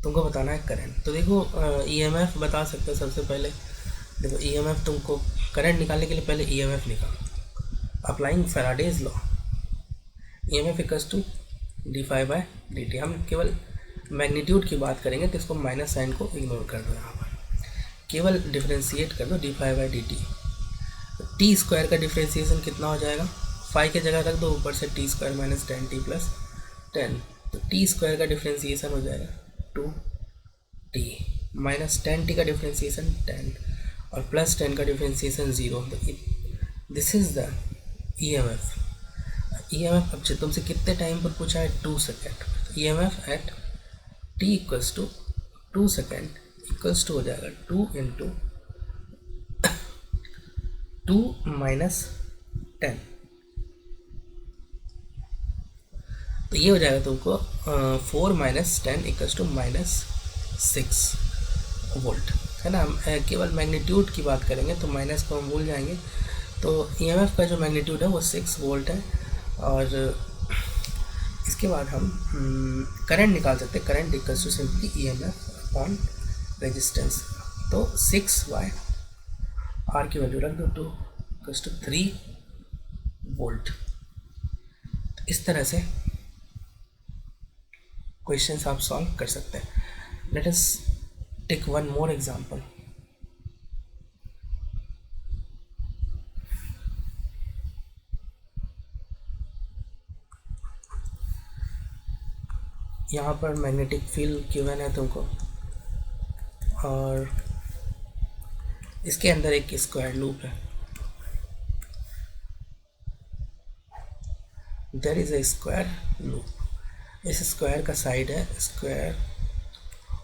S1: तुमको बताना है करंट। तो देखो ईएमएफ बता सकते हो सबसे पहले, देखो ईएमएफ तुमको करंट निकालने के लिए पहले ईएमएफ निकालो, applying Faraday's law, EMF equals to D phi by D T. हम केवल मैग्नीट्यूड की बात करेंगे तो इसको माइनस साइन को इग्नोर कर दो, यहाँ पर केवल डिफ्रेंशिएट कर दो D phi by D T. T square का डिफ्रेंशिएशन कितना हो जाएगा, फाइव की जगह रख दो, ऊपर से T square minus 10t plus 10, तो टी स्क्वायर का डिफ्रेंशिएशन हो जाएगा 2t माइनस 10t का डिफ्रेंशिएशन 10 और प्लस 10 का डिफ्रेंशिएशन 0। तो this is the EMF. EMF अब तुमसे कितने टाइम पर पूछा है, 2 second. EMF at t equals to 2 second equals to हो जाएगा 2 इंटू 2 माइनस 10, तो ये हो जाएगा तुमको 4 minus 10 equals to minus 6 volt, है ना। हम केवल मैग्नीट्यूड की बात करेंगे तो माइनस को हम भूल जाएंगे। तो ईएमएफ का जो मैग्नीट्यूड है वो 6 वोल्ट है, और इसके बाद हम करंट निकाल सकते हैं, current equals to simply EMF upon resistance, तो 6 बाय आर की वैल्यू रख दो 2 इक्वल्स टू 3 वोल्ट। इस तरह से क्वेश्चंस आप सॉल्व कर सकते हैं। Let us take one more example. यहाँ पर मैग्नेटिक फील्ड गिवन है तुमको, और इसके अंदर एक स्क्वायर लूप है, there is a square loop. इस स्क्वायर का साइड है square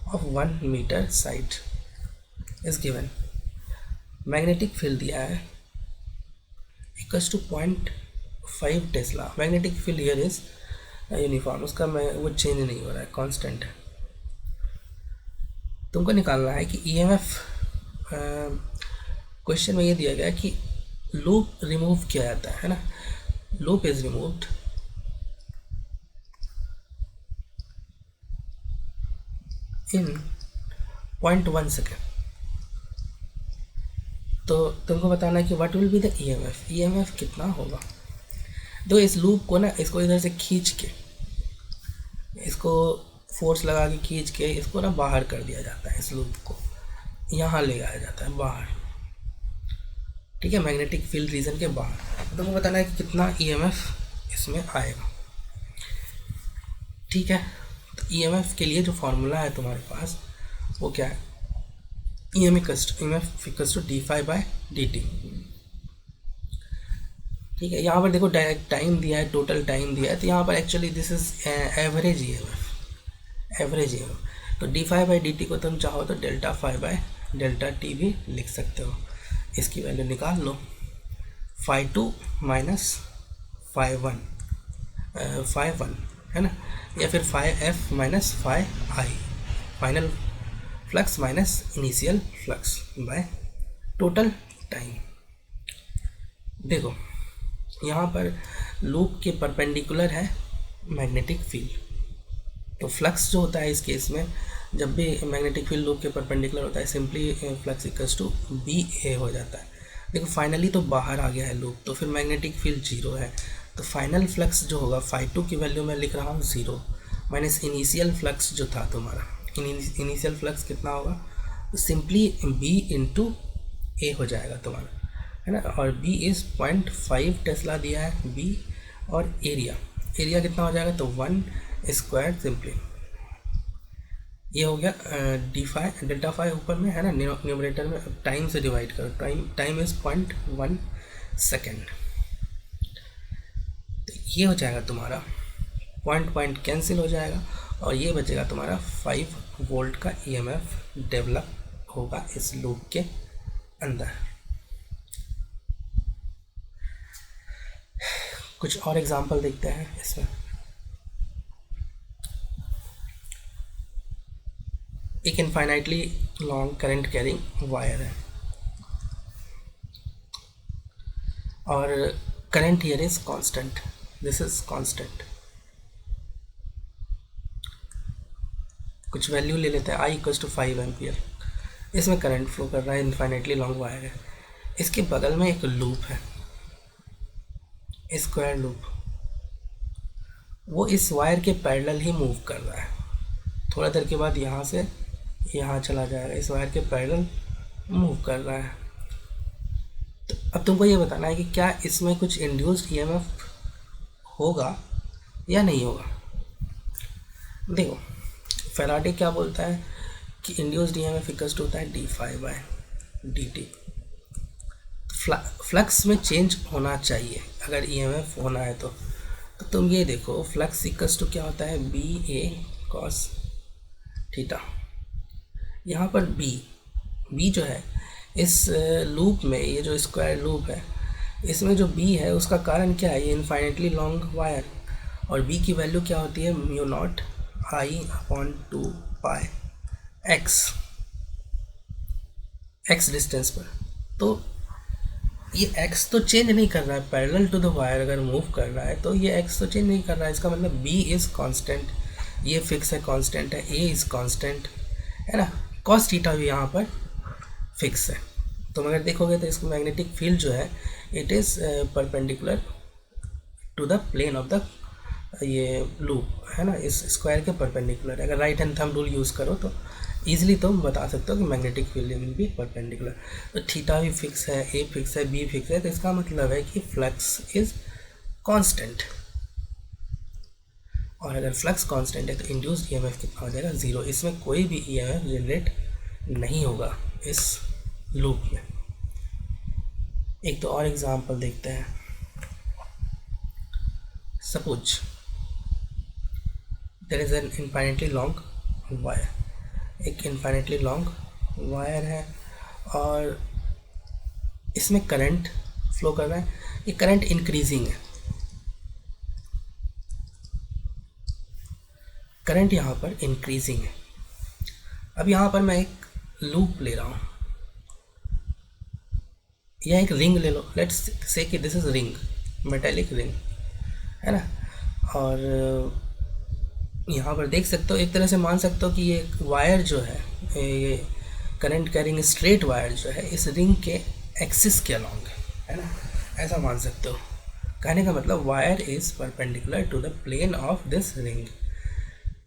S1: of 1 metre side is given. Magnetic field दिया है equals to 0.5 tesla. Magnetic field here is uniform, उसका वो चेंज नहीं हो रहा है, कांस्टेंट है। तुमको निकालना है कि ईएमएफ, क्वेश्चन में ये दिया गया कि लूप रिमूव किया जाता है ना, loop is removed in 0.1 second. तो तुमको बताना है कि what will be the EMF, EMF कितना होगा। तो इस लूप को ना, इसको इधर से खींच के, इसको फोर्स लगा के खींच के इसको ना बाहर कर दिया जाता है, इस लूप को यहाँ ले आया जाता है बाहर, ठीक है, मैग्नेटिक फील्ड रीजन के बाहर। तो तुमको बताना है कि कितना ईएमएफ इसमें आएगा, ठीक है। तो ईएमएफ के लिए जो फॉर्मूला है तुम्हारे पास वो क्या है, EMF equals to D phi by D T, ठीक है। यहाँ पर देखो डायरेक्ट टाइम दिया है, टोटल टाइम दिया है, तो यहाँ पर actually this is average EMF, average EMF. तो D phi by D t को तुम चाहो तो delta phi by delta t भी लिख सकते हो। इसकी वैल्यू निकाल लो, phi two minus phi one, है ना, या फिर phi f minus phi i, final flux minus initial flux by total time. देखो यहाँ पर लूप के परपेंडिकुलर है मैग्नेटिक फील्ड, तो फ्लक्स जो होता है इस केस में जब भी मैग्नेटिक फील्ड लूप के परपेंडिकुलर होता है simply flux equals to B A हो जाता है। देखो फाइनली तो बाहर आ गया है लूप, तो फिर मैग्नेटिक फील्ड जीरो है, तो फाइनल फ्लक्स जो होगा φ2 की वैल्यू मैं लिख रहा हूँ जीरो माइनस इनिशियल फ्लक्स जो था तुम्हारा, इनिशियल फ्लक्स कितना होगा, तो सिंपली बी इंटू ए हो जाएगा तुम्हारा, है ना। और बी इज़ 0.5 टेस्ला दिया है बी, और एरिया कितना हो जाएगा, तो 1² सिंपली ये हो गया डी फाई डेल्टा फाई ऊपर में है ना, न्यूमरेटर में टाइम से डिवाइड करो, टाइम इज़ 0.1 सेकेंड, तो ये हो जाएगा तुम्हारा पॉइंट कैंसिल हो जाएगा, और ये बचेगा तुम्हारा 5 वोल्ट का ईएमएफ डेवलप होगा इस लूप के अंदर। कुछ और एग्जांपल देखते हैं इसमें। एक infinitely long current carrying wire है और current here is constant, this is constant, कुछ वैल्यू ले लेते हैं I इक्वल्स टू 5 एम्पियर, इसमें करंट फ्लो कर रहा है, इनफाइनाइटली लॉन्ग वायर है, इसके बगल में एक लूप है स्क्वायर लूप, वो इस वायर के पैरेलल ही मूव कर रहा है, थोड़ा देर के बाद यहाँ से यहाँ चला जाएगा, इस वायर के पैरेलल मूव कर रहा है। तो अब तुमको ये बताना है कि क्या इसमें कुछ इंड्यूस्ड ईएमएफ होगा या नहीं होगा। देखो फैराडे क्या बोलता है कि इंड्यूस्ड ईएमएफ इक्वल्स टू होता है d∅dt, फ्लक्स में चेंज होना चाहिए अगर ईएमएफ होना है तो तुम ये देखो फ्लक्स इक्वल्स टू क्या होता है BA cos थीटा, यहाँ पर B जो है इस लूप में, ये जो स्क्वायर लूप है इसमें जो B है उसका कारण क्या है, ये इनफाइनाइटली लॉन्ग वायर, और B की वैल्यू क्या होती है μ0 I/2 पाई x डिस्टेंस पर, तो ये x तो चेंज नहीं कर रहा है, पैरेलल टू द वायर अगर मूव कर रहा है तो ये x तो चेंज नहीं कर रहा है, इसका मतलब B इज़ कांस्टेंट, ये फिक्स है कांस्टेंट है, A इज़ कांस्टेंट है ना, cos थीटा भी यहाँ पर फिक्स है। तो अगर देखोगे तो इसका मैग्नेटिक फील्ड जो है it is perpendicular to the plane of the ये लूप है ना, इस स्क्वायर के परपेंडिकुलर, अगर right hand thumb rule use करो तो ईजिली तुम बता सकते हो कि magnetic field will be perpendicular. तो थीटा भी फिक्स है, ए फिक्स है, बी फिक्स है, तो इसका मतलब है कि फ्लक्स इज कांस्टेंट, और अगर फ्लक्स कांस्टेंट है तो इंड्यूस्ड ईएमएफ कितना हो जाएगा जीरो, इसमें कोई भी ईएमएफ जनरेट नहीं होगा इस लूप में। एक तो और एग्जांपल देखते हैं, suppose there is an infinitely long wire, एक इनफाइनाइटली लॉन्ग वायर है और इसमें करंट फ्लो कर रहा है, ये करंट इंक्रीजिंग है, करंट यहाँ पर इंक्रीजिंग है। अब यहाँ पर मैं एक लूप ले रहा हूँ या एक रिंग ले लो, लेट्स से कि this is ring, metallic ring है ना, और यहाँ पर देख सकते हो, एक तरह से मान सकते हो कि ये वायर जो है, ये करंट कैरिंग स्ट्रेट वायर जो है इस रिंग के एक्सिस के अलॉन्ग है ना, ऐसा मान सकते हो। कहने का मतलब wire is perpendicular to the plane of this ring.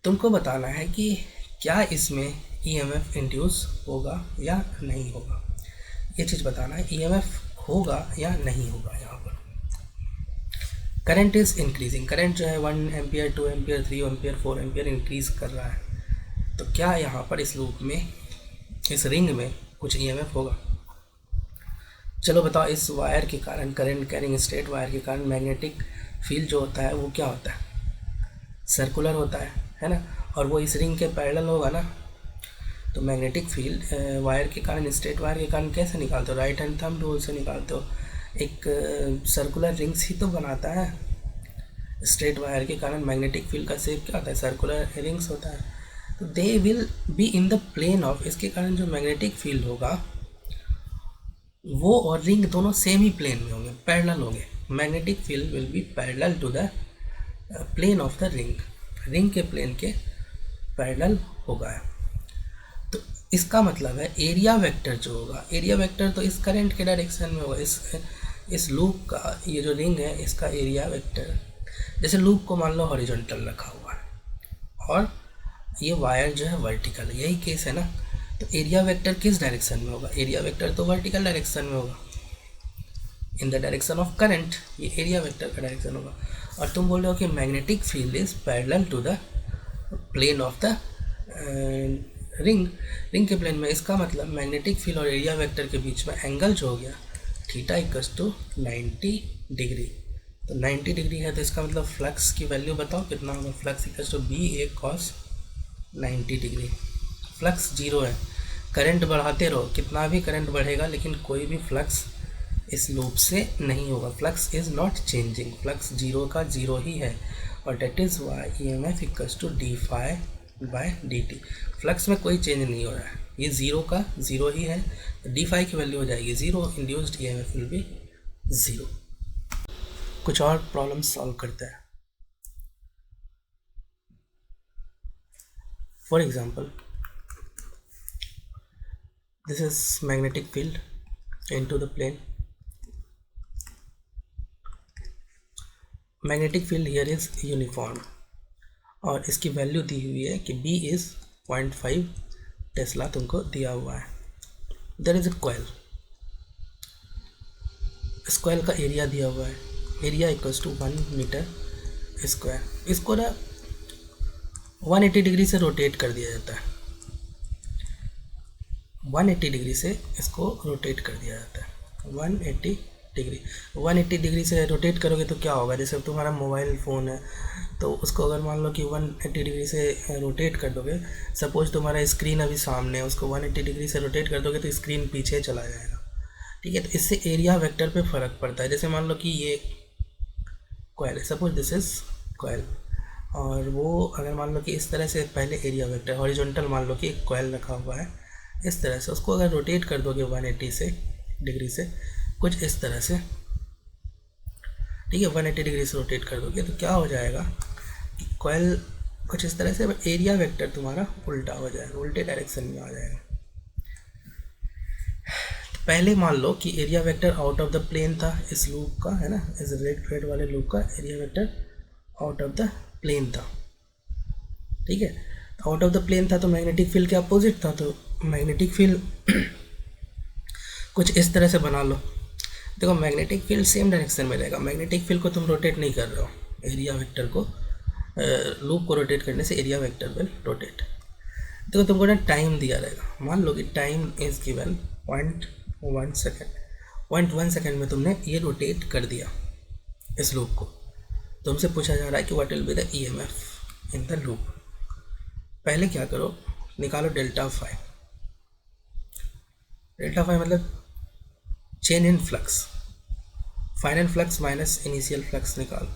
S1: तुमको बताना है कि क्या इसमें ईएमएफ इंड्यूस होगा या नहीं होगा, ये चीज़ बताना है, ईएमएफ होगा या नहीं होगा। यहाँ पर करंट इज़ इंक्रीजिंग, करंट जो है 1 ampere 2 ampere 3 ampere 4 ampere increase कर रहा है, तो क्या यहाँ पर इस लूप में, इस रिंग में कुछ ईएमएफ होगा। चलो बताओ, इस वायर के कारण, करंट कैरिंग स्ट्रेट वायर के कारण मैग्नेटिक फील्ड जो होता है वो क्या होता है, सर्कुलर होता है ना, और वो इस रिंग के पैरेलल होगा ना, तो मैग्नेटिक फील्ड वायर के कारण, स्ट्रेट वायर के कारण कैसे निकालते हो, राइट हैंड थंब रूल से निकालते हो, एक सर्कुलर रिंग्स ही तो बनाता है। स्ट्रेट वायर के कारण मैग्नेटिक फील्ड का शेप क्या होता है, सर्कुलर रिंग्स होता है, तो they will be in the plane of, इसके कारण जो मैग्नेटिक फील्ड होगा वो और रिंग दोनों सेम ही प्लेन में होंगे, पैरेलल होंगे, magnetic field will be parallel to the plane of the ring, ring के प्लेन के पैरेलल होगा। इसका मतलब है एरिया वेक्टर जो होगा, एरिया वेक्टर तो इस करंट के डायरेक्शन में होगा। इस लूप का, ये जो रिंग है इसका एरिया वेक्टर, जैसे लूप को मान लो हॉरिजॉन्टल रखा हुआ है और ये वायर जो है वर्टिकल, यही केस है ना। तो एरिया वेक्टर किस डायरेक्शन में होगा, एरिया वेक्टर तो वर्टिकल डायरेक्शन में होगा, in the direction of current, ये एरिया वेक्टर का डायरेक्शन होगा। और तुम बोल रहे हो कि magnetic field is parallel to the plane of the ring के प्लेन में, इसका मतलब मैग्नेटिक फील्ड और एरिया वेक्टर के बीच में एंगल जो हो गया थीटा इक्वल्स टू 90 डिग्री। तो 90 डिग्री है, तो इसका मतलब फ्लक्स की वैल्यू बताओ कितना होगा, flux equals to B A cos 90 degree. Flux zero है, करंट बढ़ाते रहो, कितना भी करंट बढ़ेगा लेकिन कोई भी फ्लक्स इस लूप से नहीं होगा, flux is not changing, flux zero का जीरो ही है। और that is why E M F equals to D phi by D t, flux में कोई चेंज नहीं हो रहा है, ये ज़ीरो का ज़ीरो ही है, डी फाई की वैल्यू हो जाएगी zero, induced E M F will be zero. कुछ और प्रॉब्लम सॉल्व करते हैं। For example, this is magnetic field into the plane, magnetic field here is uniform और इसकी वैल्यू दी हुई है कि B इज़ 0.5 टेस्ला तुमको दिया हुआ है। देयर इज अ कॉइल, इस कॉइल का एरिया दिया हुआ है, area equals to 1 metre square. इसको ना 180 डिग्री से रोटेट कर दिया जाता है, 180 डिग्री से इसको रोटेट कर दिया जाता है, 180 डिग्री। 180 डिग्री से रोटेट करोगे तो क्या होगा, जैसे तुम्हारा मोबाइल फ़ोन है तो उसको अगर मान लो कि 180 डिग्री से रोटेट कर दोगे, सपोज तुम्हारा स्क्रीन अभी सामने है, उसको 180 डिग्री से रोटेट कर दोगे तो स्क्रीन पीछे चला जाएगा, ठीक है। तो इससे एरिया वेक्टर पे फ़र्क पड़ता है। जैसे मान लो कि ये कॉइल है, सपोज दिस इज़ कॉइल, और वो अगर मान लो कि इस तरह से पहले एरिया वेक्टर हॉरिजॉन्टल मान लो कि एक कॉइल रखा हुआ है, इस तरह से उसको अगर रोटेट कर दोगे 180 से डिग्री से, कुछ इस तरह से, ठीक है, 180 डिग्री से रोटेट कर दोगे तो क्या हो जाएगा कि कॉइल कुछ इस तरह से, एरिया वेक्टर तुम्हारा उल्टा हो जाएगा, उल्टे डायरेक्शन में आ जाएगा। तो पहले मान लो कि area vector out of the plane था इस लूप का, है ना, इस रेड वाले लूप का area vector out of the plane था, ठीक है। आउट ऑफ द प्लेन था तो मैग्नेटिक फील्ड के अपोजिट था, तो मैग्नेटिक फील्ड कुछ इस तरह से बना लो। देखो मैग्नेटिक फील्ड सेम डायरेक्शन में रहेगा, मैग्नेटिक फील्ड को तुम रोटेट नहीं कर रहे हो, एरिया वेक्टर को, लूप को रोटेट करने से एरिया वेक्टर विल रोटेट। देखो तुमको ना टाइम दिया रहेगा, मान लो कि time is given 0.1 second, 0.1 second में तुमने ये रोटेट कर दिया इस लूप को, तुमसे पूछा जा रहा है कि what will be the EMF in the loop. पहले क्या करो, निकालो डेल्टा फाई, डेल्टा फाई मतलब change in flux, final flux minus initial flux निकालो।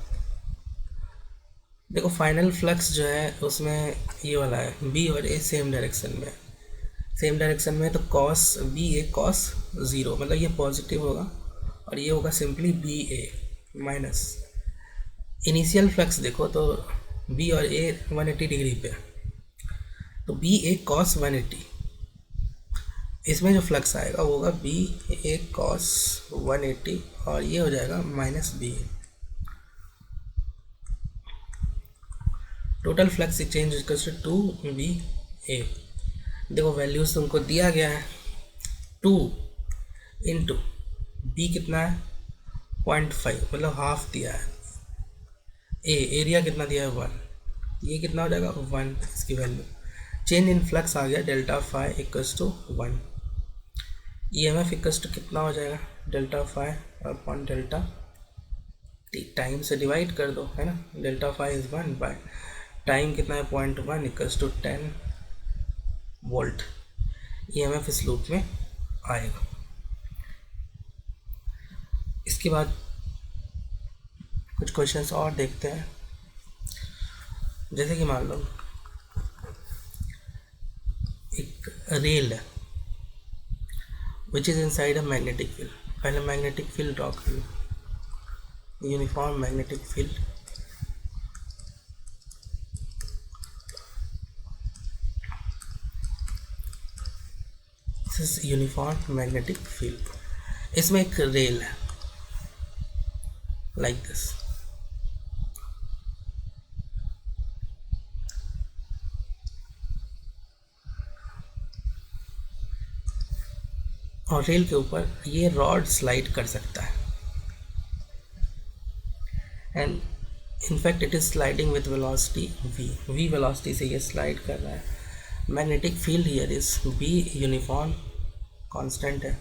S1: देखो फाइनल फ्लक्स जो है उसमें ये वाला है, बी और ए सेम डायरेक्शन में, सेम डायरेक्शन में, तो cos B A cos zero, मतलब ये पॉजिटिव होगा और ये होगा सिंपली बी ए माइनस इनिशियल फ्लक्स। देखो तो बी और ए 180 डिग्री पे, तो बी ए कॉस 180, इसमें जो फ्लक्स आएगा वो होगा बी ए कॉस 180 और ये हो जाएगा minus B A. Total flux exchange equals to 2 BA। देखो वैल्यूज तुमको दिया गया है, 2 इंटू बी कितना है 0.5 मतलब हाफ दिया है, ए एरिया कितना दिया है 1, ये कितना हो जाएगा 1, इसकी वैल्यू चेंज इन फ्लक्स आ गया delta phi equals to 1, EMF equals to कितना हो जाएगा delta phi upon delta t, time से डिवाइड कर दो, है ना, delta phi is 1 by time कितना है 0.1 इक्वल्स टू 10 वोल्ट, EMF इस लूप में आएगा। इसके बाद कुछ क्वेश्चंस और देखते हैं, जैसे कि मान लो एक रेल है which is inside a magnetic field, पहले मैग्नेटिक फील्ड ड्रॉ कर लो, uniform magnetic field, is uniform magnetic field. इसमें एक रेल है लाइक दिस, और रेल के ऊपर ये रॉड स्लाइड कर सकता है, and in fact it is sliding with velocity v velocity से ये स्लाइड कर रहा है। Magnetic field here is b uniform constant है,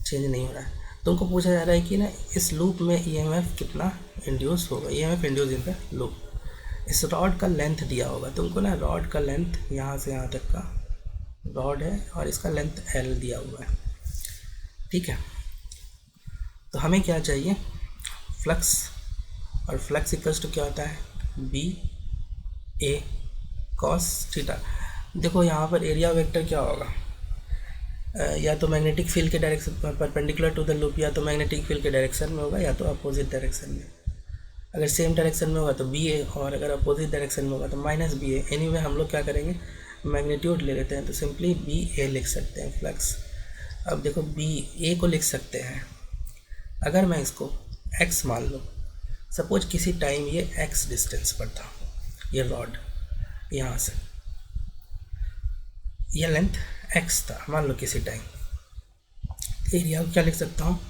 S1: चेंज नहीं हो रहा है। तुमको पूछा जा रहा है कि ना इस लूप में ईएमएफ कितना इंड्यूस होगा, EMF induce in the loop. इस रॉड का लेंथ दिया होगा तुमको ना, रॉड का लेंथ यहाँ से यहाँ तक का रॉड है और इसका लेंथ l दिया हुआ है, ठीक है। तो हमें क्या चाहिए, फ्लक्स, और फ्लक्स इक्वल्स टू क्या होता है बी ए कॉस थीटा। देखो यहाँ पर एरिया वेक्टर क्या होगा, या तो मैग्नेटिक फील्ड के direction perpendicular to the loop, या तो मैग्नेटिक फील्ड के डायरेक्शन में होगा या तो अपोजिट डायरेक्शन में। अगर सेम डायरेक्शन में होगा तो बी ए, और अगर अपोजिट डायरेक्शन में होगा तो माइनस बी ए। एनीवे हम लोग क्या करेंगे, मैग्नीट्यूड ले लेते हैं, तो सिंपली बी ए लिख सकते हैं फ्लक्स। अब देखो बी ए को लिख सकते हैं, अगर मैं इसको एक्स मान लूँ, सपोज किसी टाइम ये एक्स डिस्टेंस पर था, ये रॉड यहाँ से, ये लेंथ एक्स था मान लो किसी टाइम, एरिया क्या लिख सकता हूँ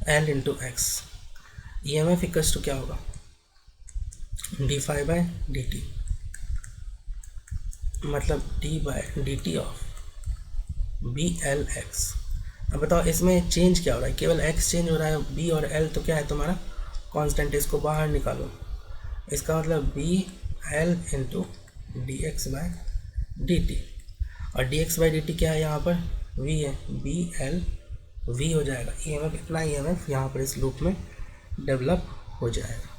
S1: L into X. E M F equals to क्या होगा d phi by D t, मतलब d by D t of B L X. अब बताओ इसमें चेंज क्या हो रहा है, केवल एक्स चेंज हो रहा है, बी और एल तो क्या है तुम्हारा कांस्टेंट, इसको बाहर निकालो, इसका मतलब B L into d x by D t, और d x by D T क्या है यहाँ पर वी है, बी एल वी हो जाएगा। ई एम एफ, इतना ई एम एफ यहाँ पर इस लूप में डेवलप हो जाएगा।